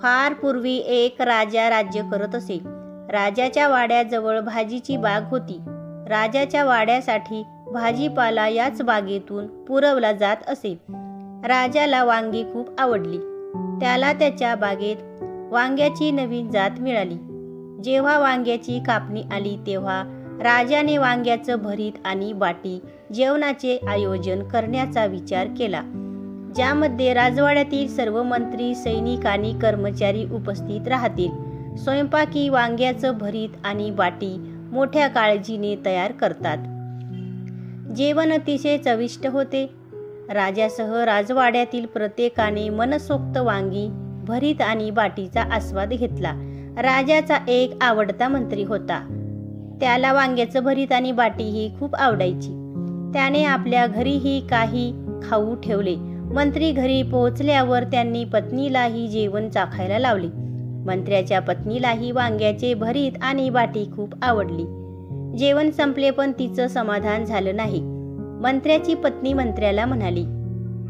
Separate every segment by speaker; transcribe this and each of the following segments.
Speaker 1: फार पूर्वी एक राजा राज्य करत असे. राजाच्या वाड्याजवळ भाजीची बाग होती. राजाच्या वाड्यासाठी भाजीपाला याच बागेतून पुरवला जात असे. राजाला वांगी खूप आवडली. त्याला त्याच्या बागेत वांग्याची नवीन जात मिळाली. जेव्हा वांग्याची कापणी आली तेव्हा राजाने वांग्याचं भरीत आणि बाटी जेवणाचे आयोजन करण्याचा विचार केला, ज्यामध्ये राजवाड्यातील सर्व मंत्री, सैनिक आणि कर्मचारी उपस्थित राहतील. स्वयंपाकी वांग्याचं भरीत आणि बाटी मोठ्या काळजीने तयार करतात. जेवण अतिशय चविष्ट होते. राजासह राजवाड्यातील प्रत्येकाने मनसोक्त वांगी, भरीत आणि बाटीचा आस्वाद घेतला. राजाचा एक आवडता मंत्री होता. त्याला वांग्याचं भरीत आणि बाटी ही खूप आवडायची. त्याने आपल्या घरीही काही खाऊ ठेवले. मंत्री घरी पोहोचल्यावर त्यांनी पत्नीलाही जेवण चाखायला लावले. मंत्र्याच्या पत्नीलाही वांग्याचे भरीत आणि बाटी खूप आवडली. जेवण संपले पण तिचं समाधान झालं नाही. मंत्र्याची पत्नी मंत्र्याला म्हणाली,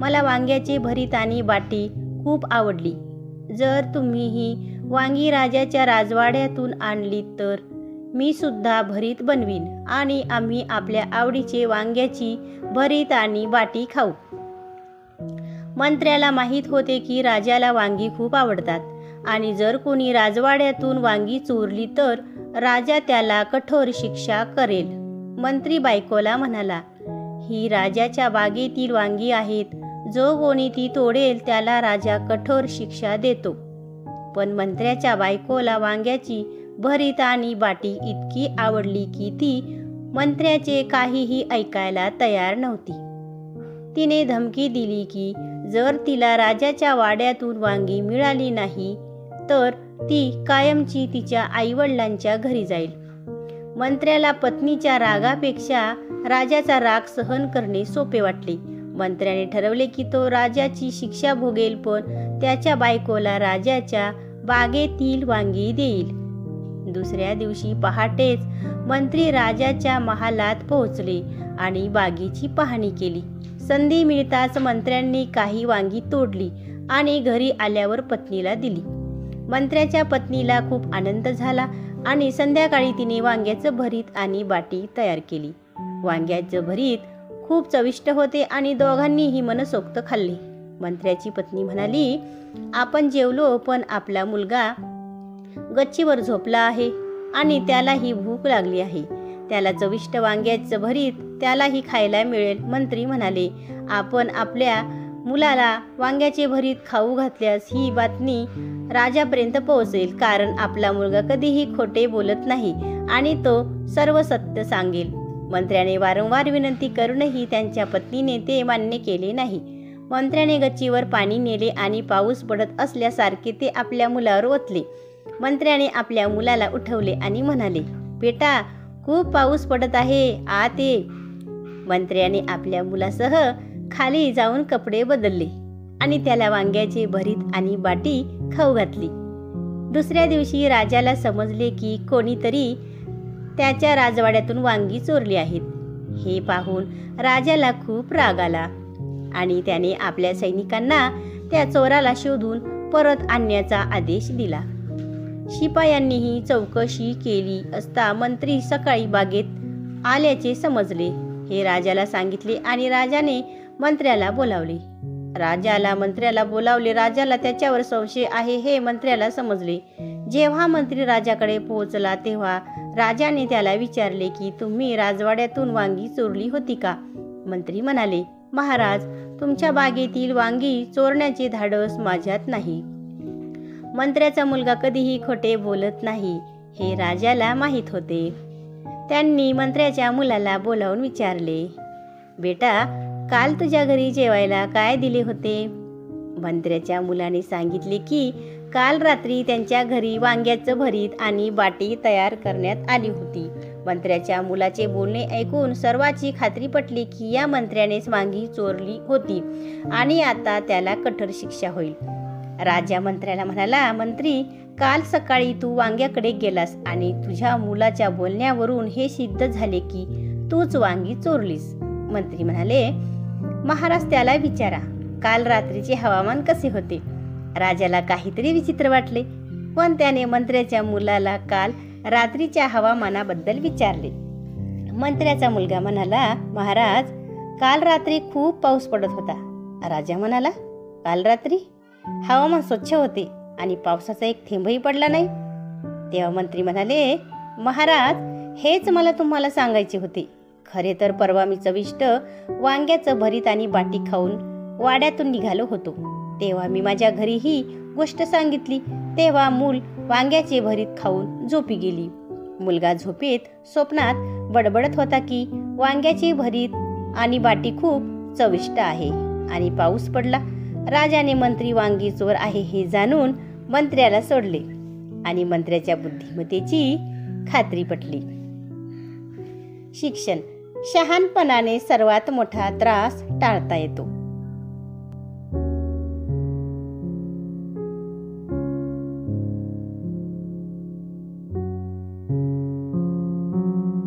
Speaker 1: मला वांग्याचे भरीत आणि बाटी खूप आवडली. जर तुम्ही ही वांगी राजाच्या राजवाड्यातून आणली तर मी सुद्धा भरीत बनवीन आणि आम्ही आपल्या आवडीचे वांग्याची भरीत आणि बाटी खाऊ. मंत्र्याला माहीत होते की राजाला वांगी खूप आवडतात आणि जर कोणी राजवाड्यातून वांगी चोरली तर राजा त्याला कठोर शिक्षा करेल. मंत्री बायकोला म्हणाला, ही राजाच्या बागेतील वांगी आहेत. जो कोणी ती तोडेल त्याला राजा कठोर शिक्षा देतो. पण मंत्र्याच्या बायकोला वांग्याची भरीत आणि बाटी इतकी आवडली की ती मंत्र्याचे काहीही ऐकायला तयार नव्हती. तिने धमकी दिली की जर तिला राजाच्या वाड्यातून वांगी मिळाली नाही तर ती कायमची तिच्या आईवडिलांच्या घरी जाईल. मंत्र्याला पत्नीच्या रागापेक्षा राजाचा राग सहन करणे सोपे वाटले. मंत्र्याने ठरवले की तो राजाची शिक्षा भोगेल पण त्याच्या बायकोला राजाच्या बागेतील वांगी देईल. दुसऱ्या दिवशी पहाटेच मंत्री राजाच्या महालात पोहोचले आणि बागेची पाहणी केली. संधी मिळताच मंत्र्यांनी काही वांगी तोडली आणि घरी आल्यावर पत्नीला दिली. मंत्र्याच्या पत्नीला खूप आनंद झाला आणि संध्याकाळी तिने वांग्याचं भरीत आणि बाटी तयार केली. वांग्याचं भरीत खूप चविष्ट होते आणि दोघांनीही मनसोक्त खाल्ले. मंत्र्याची पत्नी म्हणाली, आपण जेवलो पण आपला मुलगा गच्चीवर झोपला आहे आणि त्यालाही भूक लागली आहे. त्याला चविष्ट वांग्याचं भरीत त्यालाही खायला मिळेल. मंत्री म्हणाले, आपण आपल्या मुलाला वांग्याचे भरीत खाऊ घातल्यास ही बातमी राजापर्यंत पोहोचेल, कारण आपला मुलगा कधीही खोटे बोलत नाही आणि तो सर्व सत्य सांगेल. मंत्र्याने वारंवार विनंती करूनही त्यांच्या पत्नीने ते मान्य केले नाही. मंत्र्याने गच्चीवर पाणी नेले आणि पाऊस पडत असल्यासारखे ते आपल्या मुलावर ओतले. मंत्र्याने आपल्या मुलाला उठवले आणि म्हणाले, बेटा खूप पाऊस पडत आहे, आत ये. मंत्र्याने आपल्या मुलासह खाली जाऊन कपडे बदलले आणि त्याला वांग्याचे भरीत आणि बाटी खाऊ घातली. दुसऱ्या दिवशी राजाला समजले की कोणीतरी त्याच्या राजवाड्यातून वांगी चोरली आहेत. हे पाहून राजाला खूप राग आला आणि त्याने आपल्या सैनिकांना त्या चोराला शोधून परत आणण्याचा आदेश दिला. शिपायांनीही चौकशी केली असता मंत्री सकाळी बागेत आल्याचे समजले. हे राजाला सांगितले आणि राजाने मंत्र्याला बोलावले. राजाला त्याच्यावर संशय आहे हे मंत्र्याला समजले. जेव्हा मंत्री राजाकडे पोहोचला तेव्हा राजाने त्याला विचारले की तुम्ही राजवाड्यातून वांगी चोरली होती का? मंत्री म्हणाले, महाराज, तुमच्या बागेतील वांगी चोरण्याचे धाडस माझ्यात नाही. मंत्र्याचा मुलगा कधीही खोटे बोलत नाही हे राजाला माहीत होते. त्यांनी मंत्र्याच्या मुलाला बोलावून विचारले, बेटा, काल तुझ्या घरी जेवायला काय दिले होते? मंत्र्याच्या मुलाने सांगितले की काल रात्री त्यांच्या घरी वांग्याचं भरीत आणि बाटी तयार करण्यात आली होती. मंत्र्याच्या मुलाचे बोलणे ऐकून सर्वांची खात्री पटली की या मंत्र्यानेच वांगी चोरली होती आणि आता त्याला कठोर शिक्षा होईल. राजा मंत्र्याला म्हणाला, मंत्री, काल सकाळी तू वांग्याकडे गेलास आणि तुझ्या मुलाच्या बोलण्यावरून हे सिद्ध झाले की तूच वांगी चोरलीस. मंत्री म्हणाले, महाराज, त्याला विचारा काल रात्रीचे हवामान कसे होते? राजाला काहीतरी विचित्र वाटले, पण त्याने मंत्र्याच्या मुलाला काल रात्रीच्या हवामानाबद्दल विचारले. मंत्र्याचा मुलगा म्हणाला, महाराज, काल रात्री खूप पाऊस पडत होता. राजा म्हणाला, काल रात्री? हवामान स्वच्छ होते आणि पावसाचा एक थेंबही पडला नाही. तेव्हा मंत्री म्हणाले, महाराज, हेच मला तुम्हाला सांगायचे होते. खरे तर परवा मी चविष्ट वांग्याचं भरीत आणि बाटी खाऊन वाड्यातून निघालो होतो. तेव्हा मी माझ्या घरी ही गोष्ट सांगितली. तेव्हा मूल वांग्याचे भरीत खाऊन झोपी गेली. मुलगा झोपेत स्वप्नात बडबडत होता की वांग्याचे भरीत आणि बाटी खूप चविष्ट आहे आणि पाऊस पडला. राजाने मंत्री वांगी चोर आहे हे जाणून मंत्र्याला सोडले आणि मंत्र्याच्या बुद्धिमत्तेची खात्री पटली. शिक्षण. शहाणपणाने सर्वात मोठा त्रास टाळता येतो.